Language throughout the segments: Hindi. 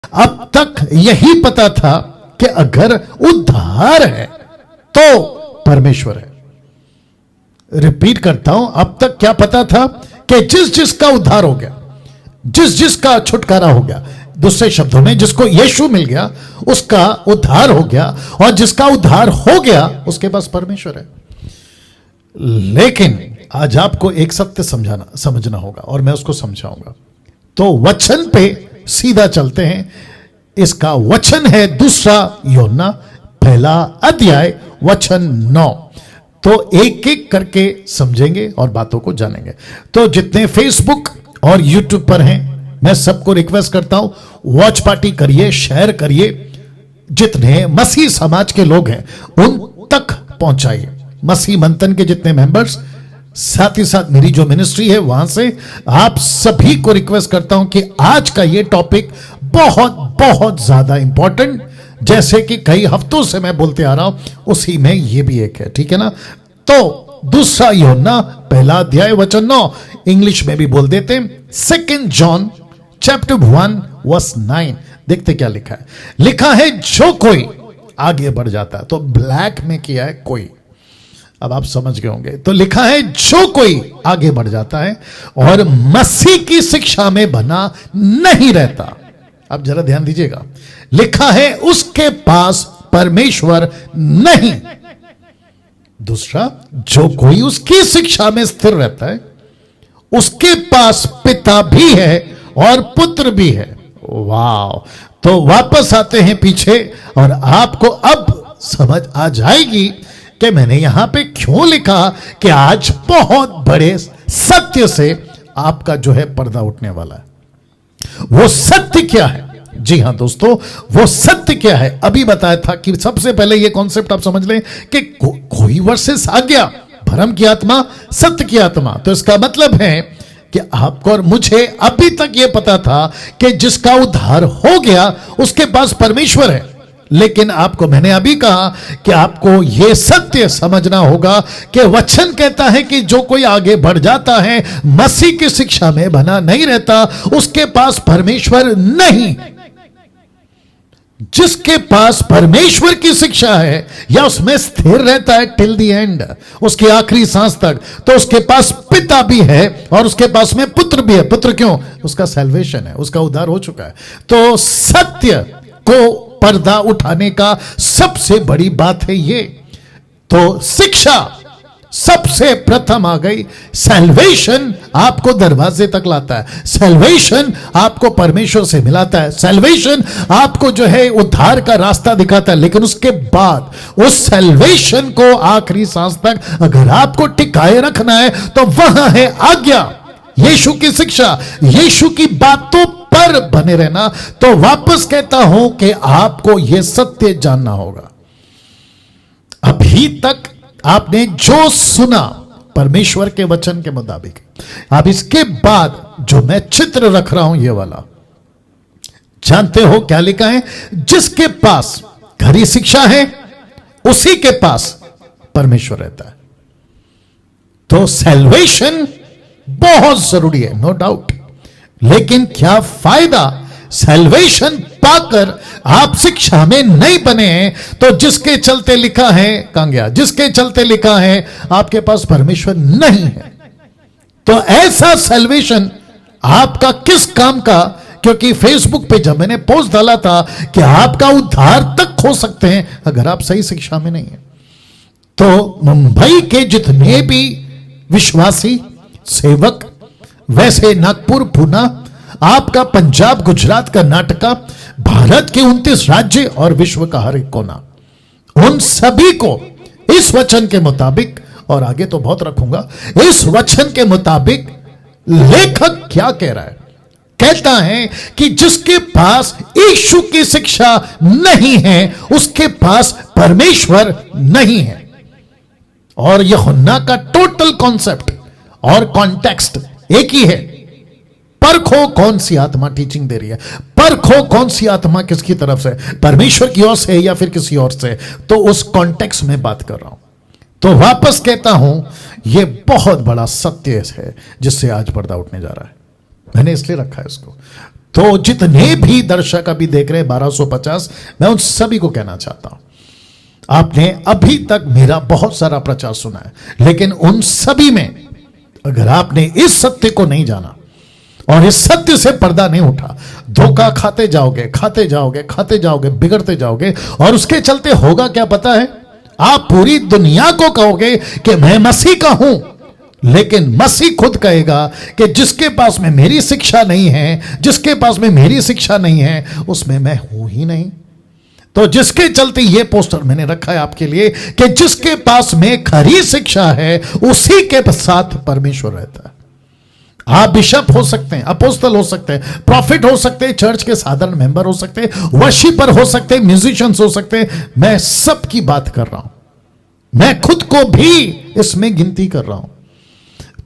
अब तक यही पता था कि अगर उद्धार है तो परमेश्वर है। रिपीट करता हूं, अब तक क्या पता था कि जिस जिसका उद्धार हो गया, जिस जिसका छुटकारा हो गया, दूसरे शब्दों में जिसको यीशु मिल गया उसका उद्धार हो गया, और जिसका उद्धार हो गया उसके पास परमेश्वर है। लेकिन आज आपको एक सत्य समझना होगा और मैं उसको समझाऊंगा। तो वचन पे सीधा चलते हैं। इसका वचन है दूसरा यूहन्ना पहला अध्याय वचन 9। तो एक एक करके समझेंगे और बातों को जानेंगे। तो जितने फेसबुक और यूट्यूब पर हैं, मैं सबको रिक्वेस्ट करता हूं, वॉच पार्टी करिए, शेयर करिए, जितने मसीह समाज के लोग हैं उन तक पहुंचाइए। मसीह मंथन के जितने मेंबर्स, साथ ही साथ मेरी जो मिनिस्ट्री है वहां से आप सभी को रिक्वेस्ट करता हूं कि आज का ये टॉपिक बहुत बहुत ज्यादा इंपॉर्टेंट, जैसे कि कई हफ्तों से मैं बोलते आ रहा हूं, उसी में ये भी एक है। ठीक है ना? तो दूसरा यूहन्ना पहला अध्याय वचन 9, इंग्लिश में भी बोल देते हैं, 2 जॉन चैप्टर 1 वर्स 9। देखते क्या लिखा है। लिखा है जो कोई आगे बढ़ जाता है, तो ब्लैक में किया है कोई, अब आप समझ गए होंगे। तो लिखा है जो कोई आगे बढ़ जाता है और मसीह की शिक्षा में बना नहीं रहता। अब जरा ध्यान दीजिएगा, लिखा है उसके पास परमेश्वर नहीं। दूसरा, जो कोई उसकी शिक्षा में स्थिर रहता है उसके पास पिता भी है और पुत्र भी है। वाह! तो वापस आते हैं पीछे और आपको अब समझ आ जाएगी कि मैंने यहां पे क्यों लिखा कि आज बहुत बड़े सत्य से आपका जो है पर्दा उठने वाला है। वो सत्य क्या है? जी हां दोस्तों, वो सत्य क्या है? अभी बताया था कि सबसे पहले ये कॉन्सेप्ट आप समझ लें कि कोई वर्सेस आ गया, भरम की आत्मा, सत्य की आत्मा। तो इसका मतलब है कि आपको और मुझे अभी तक यह पता था कि जिसका उद्धार हो गया उसके पास परमेश्वर है। लेकिन आपको मैंने अभी कहा कि आपको यह सत्य समझना होगा कि वचन कहता है कि जो कोई आगे बढ़ जाता है, मसीह की शिक्षा में बना नहीं रहता, उसके पास परमेश्वर नहीं। जिसके पास परमेश्वर की शिक्षा है या उसमें स्थिर रहता है टिल द एंड, उसकी आखिरी सांस तक, तो उसके पास पिता भी है और उसके पास में पुत्र भी है। पुत्र क्यों? उसका सैल्वेशन है, उसका उद्धार हो चुका है। तो सत्य को पर्दा उठाने का सबसे बड़ी बात है ये। तो शिक्षा सबसे प्रथम आ गई। सैल्वेशन आपको दरवाजे तक लाता है, सैल्वेशन आपको परमेश्वर से मिलाता है, सैल्वेशन आपको जो है उद्धार का रास्ता दिखाता है। लेकिन उसके बाद उस सैल्वेशन को आखिरी सांस तक अगर आपको टिकाए रखना है तो वहां है आज्ञा, यीशु की शिक्षा, यीशु की बातों पर बने रहना। तो वापस कहता हूं कि आपको यह सत्य जानना होगा। अभी तक आपने जो सुना परमेश्वर के वचन के मुताबिक, अब इसके बाद जो मैं चित्र रख रहा हूं ये वाला, जानते हो क्या लिखा है? जिसके पास खरी शिक्षा है उसी के पास परमेश्वर रहता है। तो सैल्वेशन बहुत जरूरी है, नो डाउट। लेकिन क्या फायदा सैल्वेशन पाकर आप शिक्षा में नहीं बने हैं? तो जिसके चलते लिखा है, कहां गया, जिसके चलते लिखा है आपके पास परमेश्वर नहीं है, तो ऐसा सैल्वेशन आपका किस काम का? क्योंकि फेसबुक पे जब मैंने पोस्ट डाला था कि आपका उद्धार तक हो सकते हैं अगर आप सही शिक्षा में नहीं है। तो मुंबई के जितने भी विश्वासी सेवक, वैसे नागपुर, पुणे, आपका पंजाब, गुजरात, कर्नाटका, भारत के 29 राज्य और विश्व का हर एक कोना, उन सभी को इस वचन के मुताबिक, और आगे तो बहुत रखूंगा, इस वचन के मुताबिक लेखक क्या कह रहा है? कहता है कि जिसके पास यीशु की शिक्षा नहीं है उसके पास परमेश्वर नहीं है। और यूहन्ना का टोटल कॉन्सेप्ट और कॉन्टेक्स्ट एक ही है। परखो कौन सी आत्मा टीचिंग दे रही है, परखो कौन सी आत्मा किसकी तरफ से, परमेश्वर की ओर से या फिर किसी और से। तो उस कॉन्टेक्स्ट में बात कर रहा हूं। तो वापस कहता हूं, यह बहुत बड़ा सत्य है जिससे आज पर्दा उठने जा रहा है। मैंने इसलिए रखा है इसको। तो जितने भी दर्शक अभी देख रहे हैं 1250, मैं उन सभी को कहना चाहता हूं, आपने अभी तक मेरा बहुत सारा प्रचार सुना है, लेकिन उन सभी में अगर आपने इस सत्य को नहीं जाना और इस सत्य से पर्दा नहीं उठा, धोखा खाते जाओगे, खाते जाओगे, खाते जाओगे, बिगड़ते जाओगे। और उसके चलते होगा क्या पता है, आप पूरी दुनिया को कहोगे कि मैं मसीह का हूं, लेकिन मसीह खुद कहेगा कि जिसके पास में मेरी शिक्षा नहीं है, जिसके पास में मेरी शिक्षा नहीं है, उसमें मैं हूं ही नहीं। तो जिसके चलते ये पोस्टर मैंने रखा है आपके लिए कि जिसके पास में खरी शिक्षा है उसी के साथ परमेश्वर रहता है। आप बिशप हो सकते हैं, अपोस्तल हो सकते हैं, प्रॉफिट हो सकते हैं, चर्च के साधारण मेंबर हो सकते हैं, वर्शिपर हो सकते हैं, म्यूजिशियंस हो सकते हैं। मैं सबकी बात कर रहा हूं, मैं खुद को भी इसमें गिनती कर रहा हूं।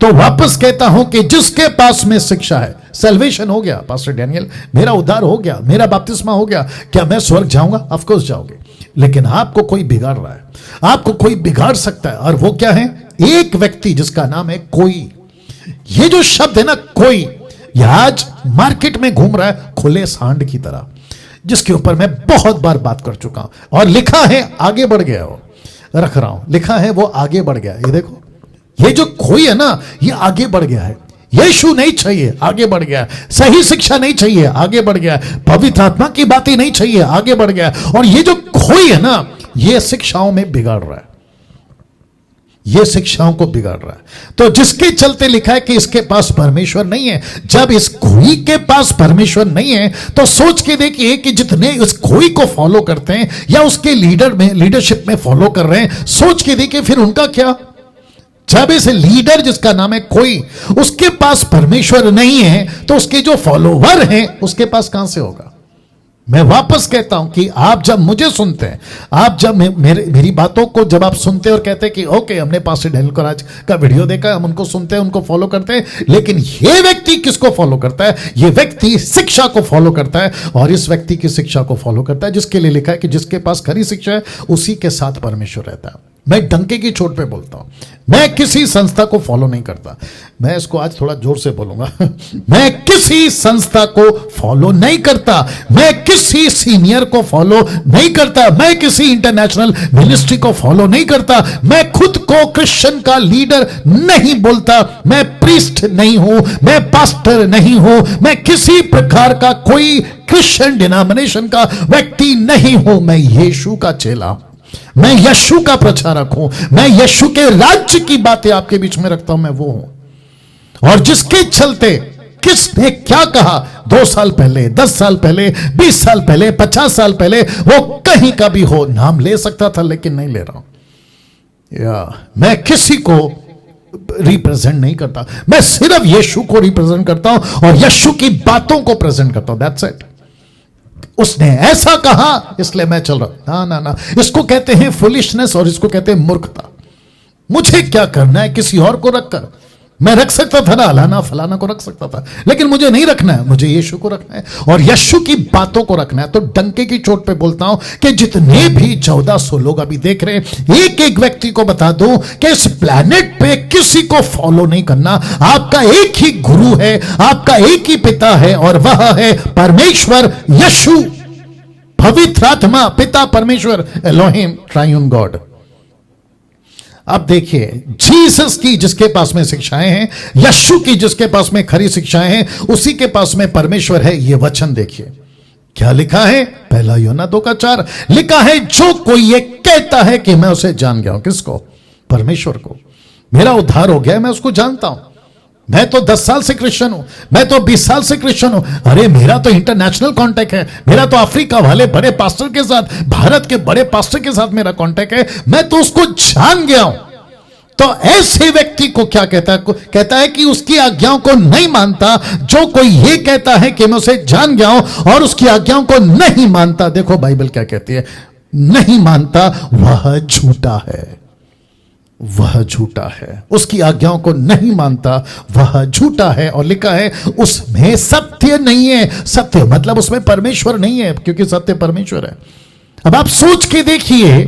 तो वापस कहता हूं कि जिसके पास में शिक्षा है, सैल्वेशन हो गया पास्टर डैनियल, मेरा उद्धार हो गया, मेरा बपतिस्मा हो गया, क्या मैं स्वर्ग जाऊंगा? ऑफ कोर्स जाओगे, लेकिन आपको कोई बिगाड़ रहा है, आपको कोई बिगाड़ सकता है। और वो क्या है? एक व्यक्ति जिसका नाम है कोई। ये जो शब्द है ना कोई, यह आज मार्केट में घूम रहा है खुले सांड की तरह, जिसके ऊपर मैं बहुत बार बात कर चुका हूं। और लिखा है आगे बढ़ गया, वो रख रहा हूं, लिखा है वो आगे बढ़ गया। ये देखो, ये जो कोई है ना, ये आगे बढ़ गया है। यीशु नहीं चाहिए, आगे बढ़ गया। सही शिक्षा नहीं चाहिए, आगे बढ़ गया। पवित्र आत्मा की बातें नहीं चाहिए, आगे बढ़ गया। और ये जो कोई है ना, ये शिक्षाओं में बिगाड़ रहा है, ये शिक्षाओं को बिगाड़ रहा है। तो जिसके चलते लिखा है कि इसके पास परमेश्वर नहीं है। जब इस कोई के पास परमेश्वर नहीं है, तो सोच के देखिए कि जितने इस कोई को फॉलो करते हैं या उसके लीडरशिप में फॉलो कर रहे हैं, सोच के देखिए फिर उनका क्या। जब इस लीडर जिसका नाम है कोई, उसके पास परमेश्वर नहीं है, तो उसके जो फॉलोवर हैं उसके पास कहां से होगा? मैं वापस कहता हूं कि आप जब मुझे सुनते हैं, आप जब मेरी बातों को जब आप सुनते हैं और कहते हैं कि ओके, हमने पास्टर डैनियल कोराज का वीडियो देखा, हम उनको सुनते हैं, उनको फॉलो करते हैं, लेकिन ये व्यक्ति किसको फॉलो करता है? ये व्यक्ति शिक्षा को फॉलो करता है, और इस व्यक्ति की शिक्षा को फॉलो करता है जिसके लिए लिखा है कि जिसके पास खरी शिक्षा है उसी के साथ परमेश्वर रहता है। मैं डंके की चोट पे बोलता हूं, मैं किसी संस्था को फॉलो नहीं करता। मैं इसको आज थोड़ा जोर से बोलूंगा मैं किसी संस्था को फॉलो नहीं करता, मैं किसी सीनियर को फॉलो नहीं करता, मैं किसी इंटरनेशनल मिनिस्ट्री को फॉलो नहीं करता, मैं खुद को क्रिश्चियन का लीडर नहीं बोलता, मैं प्रीस्ट नहीं हूं, मैं पास्टर नहीं हूं, मैं किसी प्रकार का कोई क्रिश्चियन डिनोमिनेशन का व्यक्ति नहीं हूं। मैं यीशु का चेला, मैं यीशु का प्रचारक हूं, मैं यीशु के राज्य की बातें आपके बीच में रखता हूं, मैं वो हूं। और जिसके चलते किसने क्या कहा 2 साल पहले, 10 साल पहले, 20 साल पहले, 50 साल पहले, वो कहीं का भी हो, नाम ले सकता था, लेकिन नहीं ले रहा हूं। मैं किसी को रिप्रेजेंट नहीं करता, मैं सिर्फ यीशु को रिप्रेजेंट करता हूं और यीशु की बातों को प्रेजेंट करता हूं। That's it. उसने ऐसा कहा इसलिए मैं चल रहा। ना ना ना, इसको कहते हैं फुलिशनेस और इसको कहते हैं मूर्खता। मुझे क्या करना है किसी और को रखकर? मैं रख सकता था ना, अलाना फलाना को रख सकता था, लेकिन मुझे नहीं रखना है, मुझे यीशु को रखना है और यीशु की बातों को रखना है। तो डंके की चोट पे बोलता हूं कि जितने भी 1400 लोग अभी देख रहे हैं, एक एक व्यक्ति को बता दूं कि इस प्लैनेट पे किसी को फॉलो नहीं करना। आपका एक ही गुरु है, आपका एक ही पिता है और वह है परमेश्वर यीशु, पवित्र आत्मा, पिता परमेश्वर, एलोहिम, ट्राइयून गॉड। अब देखिए, जीसस की जिसके पास में शिक्षाएं हैं, यीशु की जिसके पास में खरी शिक्षाएं हैं, उसी के पास में परमेश्वर है। ये वचन देखिए क्या लिखा है, 1 यूहन्ना 2:4 लिखा है, जो कोई ये कहता है कि मैं उसे जान गया हूं। किसको? परमेश्वर को। मेरा उद्धार हो गया, मैं उसको जानता हूं। मैं तो 10 साल से क्रिश्चियन हूं, मैं तो 20 साल से क्रिश्चियन हूं। अरे मेरा तो इंटरनेशनल कांटेक्ट है, मेरा तो अफ्रीका वाले बड़े पास्टर के साथ, भारत के बड़े पास्टर के साथ मेरा कांटेक्ट है, मैं तो उसको जान गया हूं। तो ऐसे व्यक्ति को क्या कहता है? कहता है कि उसकी आज्ञाओं को नहीं मानता। जो कोई ये कहता है कि मैं उसे जान गया हूं और उसकी आज्ञाओं को नहीं मानता, देखो बाइबल क्या कहती है, नहीं मानता, वह झूठा है, वह झूठा है। उसकी आज्ञाओं को नहीं मानता, वह झूठा है। और लिखा है उसमें सत्य नहीं है। सत्य मतलब उसमें परमेश्वर नहीं है, क्योंकि सत्य परमेश्वर है। अब आप सोच के देखिए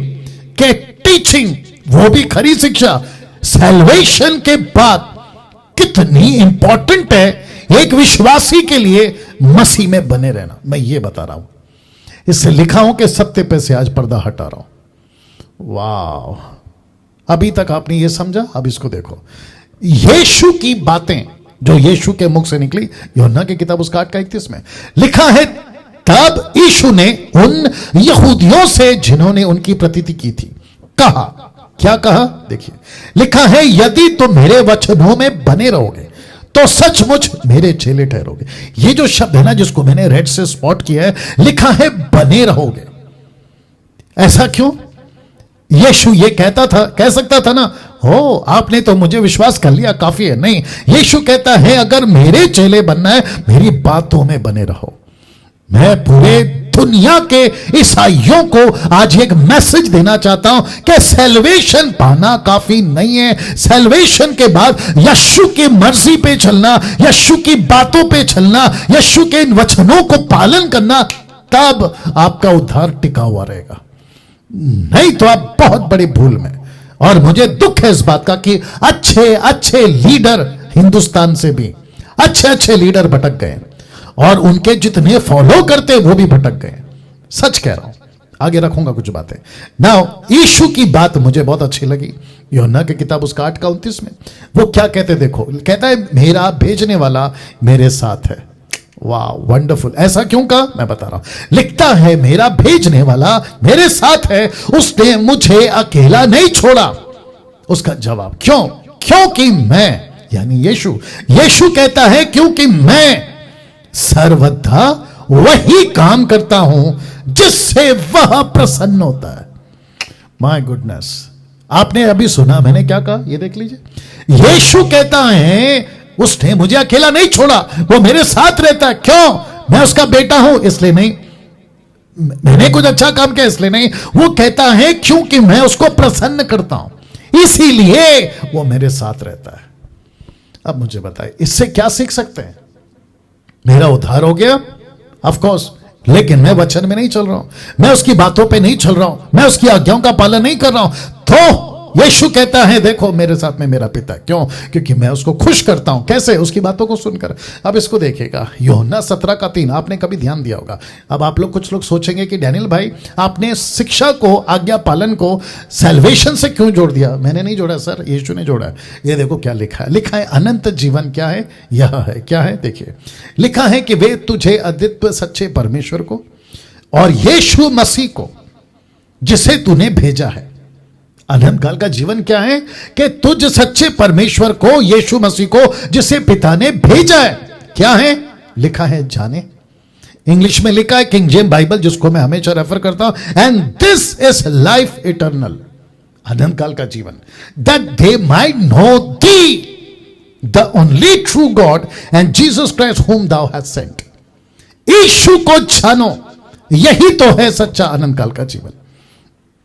कि टीचिंग, वो भी खरी शिक्षा, सैल्वेशन के बाद कितनी इंपॉर्टेंट है। एक विश्वासी के लिए मसीह में बने रहना। मैं ये बता रहा हूं, इससे लिखा हूं कि सत्य पे से आज पर्दा हटा रहा हूं। वाह, अभी तक आपने ये समझा? अब इसको देखो, यीशु की बातें जो यीशु के मुख से निकली, यूहन्ना की किताब उसका 8:31 में लिखा है, तब यीशु ने उन यहूदियों से जिन्होंने उनकी प्रतीति की थी कहा, क्या कहा? देखिए, लिखा है, यदि तुम मेरे वचनों में बने रहोगे तो सचमुच मेरे चेले ठहरोगे। ये जो शब्द है ना, जिसको मैंने रेड से स्पॉट किया है, लिखा है बने रहोगे। ऐसा क्यों? यीशु ये कहता था, कह सकता था ना, हो आपने तो मुझे विश्वास कर लिया, काफी है। नहीं, यीशु कहता है अगर मेरे चेले बनना है, मेरी बातों में बने रहो। मैं पूरे दुनिया के ईसाइयों को आज एक मैसेज देना चाहता हूं कि सैल्वेशन पाना काफी नहीं है। सैल्वेशन के बाद यीशु की मर्जी पे चलना, यीशु की बातों पे चलना, यीशु के इन वचनों को पालन करना, तब आपका उद्धार टिका हुआ रहेगा। नहीं तो आप बहुत बड़ी भूल में। और मुझे दुख है इस बात का कि अच्छे अच्छे लीडर हिंदुस्तान से भी अच्छे अच्छे लीडर भटक गए, और उनके जितने फॉलो करते वो भी भटक गए। सच कह रहा हूं, आगे रखूंगा कुछ बातें। नाउ यीशु की बात मुझे बहुत अच्छी लगी, यूहन्ना की किताब उसका 8:29 में वो क्या कहते देखो, कहता है मेरा भेजने वाला मेरे साथ है। वाह, वंडरफुल। ऐसा क्यों कहा? मैं बता रहा हूं। लिखता है मेरा भेजने वाला मेरे साथ है, उसने मुझे अकेला नहीं छोड़ा। उसका जवाब क्यों? क्योंकि मैं, यानी यीशु कहता है क्योंकि मैं सर्वदा वही काम करता हूं जिससे वह प्रसन्न होता है। माय गुडनेस, आपने अभी सुना मैंने क्या कहा? ये देख लीजिए, यीशु कहता है उसने मुझे अकेला नहीं छोड़ा, वो मेरे साथ रहता है। क्यों? मैं उसका बेटा हूं इसलिए नहीं, मैंने कुछ अच्छा काम किया इसलिए नहीं। वो कहता है क्योंकि मैं उसको प्रसन्न करता हूं, इसीलिए वो मेरे साथ रहता है। अब मुझे बताइए, इससे क्या सीख सकते हैं? मेरा उद्धार हो गया, ऑफ कोर्स, लेकिन मैं वचन में नहीं चल रहा हूं, मैं उसकी बातों पे नहीं चल रहा हूं, मैं उसकी आज्ञाओं का पालन नहीं कर रहा हूं। तो यीशु कहता है देखो मेरे साथ में मेरा पिता। क्यों? क्योंकि मैं उसको खुश करता हूं। कैसे? उसकी बातों को सुनकर। अब इसको देखिएगा, यूहन्ना 17:3 आपने कभी ध्यान दिया होगा। अब आप लोग, कुछ लोग सोचेंगे कि डैनियल भाई आपने शिक्षा को, आज्ञा पालन को सैल्वेशन से क्यों जोड़ दिया? मैंने नहीं जोड़ा सर, यीशु ने जोड़ा है। ये देखो क्या लिखा है, लिखा है अनंत जीवन क्या है, यह है। क्या है? देखिए, लिखा है कि वे तुझे अद्वितीय सच्चे परमेश्वर को और यीशु मसीह को जिसे तूने भेजा है। अनंत काल का जीवन क्या है? कि तुझ सच्चे परमेश्वर को, यीशु मसीह को जिसे पिता ने भेजा है, क्या है? लिखा है जाने। इंग्लिश में लिखा है, किंग जेम्स बाइबल जिसको मैं हमेशा रेफर करता हूं, and this is life eternal. अनंत काल का जीवन, that they might know thee the only true God and Jesus Christ whom thou hast sent. यीशु को जानो, यही तो है सच्चा अनंत काल का जीवन।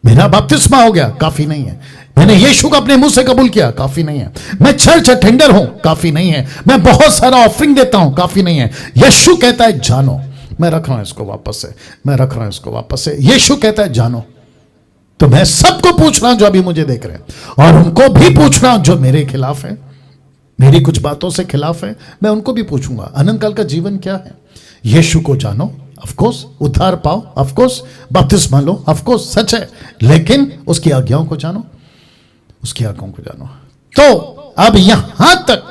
मेरा बपतिस्मा हो गया, काफी नहीं है। मैंने यीशु को अपने मुंह से कबूल किया, काफी नहीं है। मैं चर्च अटेंडर हूं, काफी नहीं है। मैं बहुत सारा ऑफरिंग देता हूं, काफी नहीं है। यीशु कहता है जानो। मैं रख रहा हूं इसको वापस से, मैं रख रहा हूं इसको वापस से। यीशु कहता है जानो। तो मैं सबको पूछ रहा हूं जो अभी मुझे देख रहे हैं, और उनको भी पूछ रहा हूं जो मेरे खिलाफ है, मेरी कुछ बातों से खिलाफ है, मैं उनको भी पूछूंगा अनंत काल का जीवन क्या है। यीशु को जानो, ऑफ कोर्स, उद्धार पाओ, ऑफ कोर्स, बपतिस्मा लो, ऑफ कोर्स, सच है, लेकिन उसकी आज्ञाओं को जानो, उसकी आज्ञाओं को जानो। तो अब यहां तक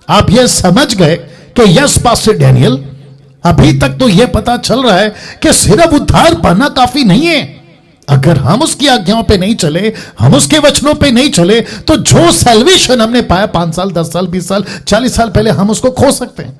आप यह समझ गए कि यस पास्टर डैनियल, अभी तक तो यह पता चल रहा है कि सिर्फ उद्धार पाना काफी नहीं है। अगर हम उसकी आज्ञाओं पे नहीं चले, हम उसके वचनों पे नहीं चले, तो जो सैल्वेशन हमने पाया 5 साल, 10 साल, 20 साल, 40 साल पहले, हम उसको खो सकते हैं।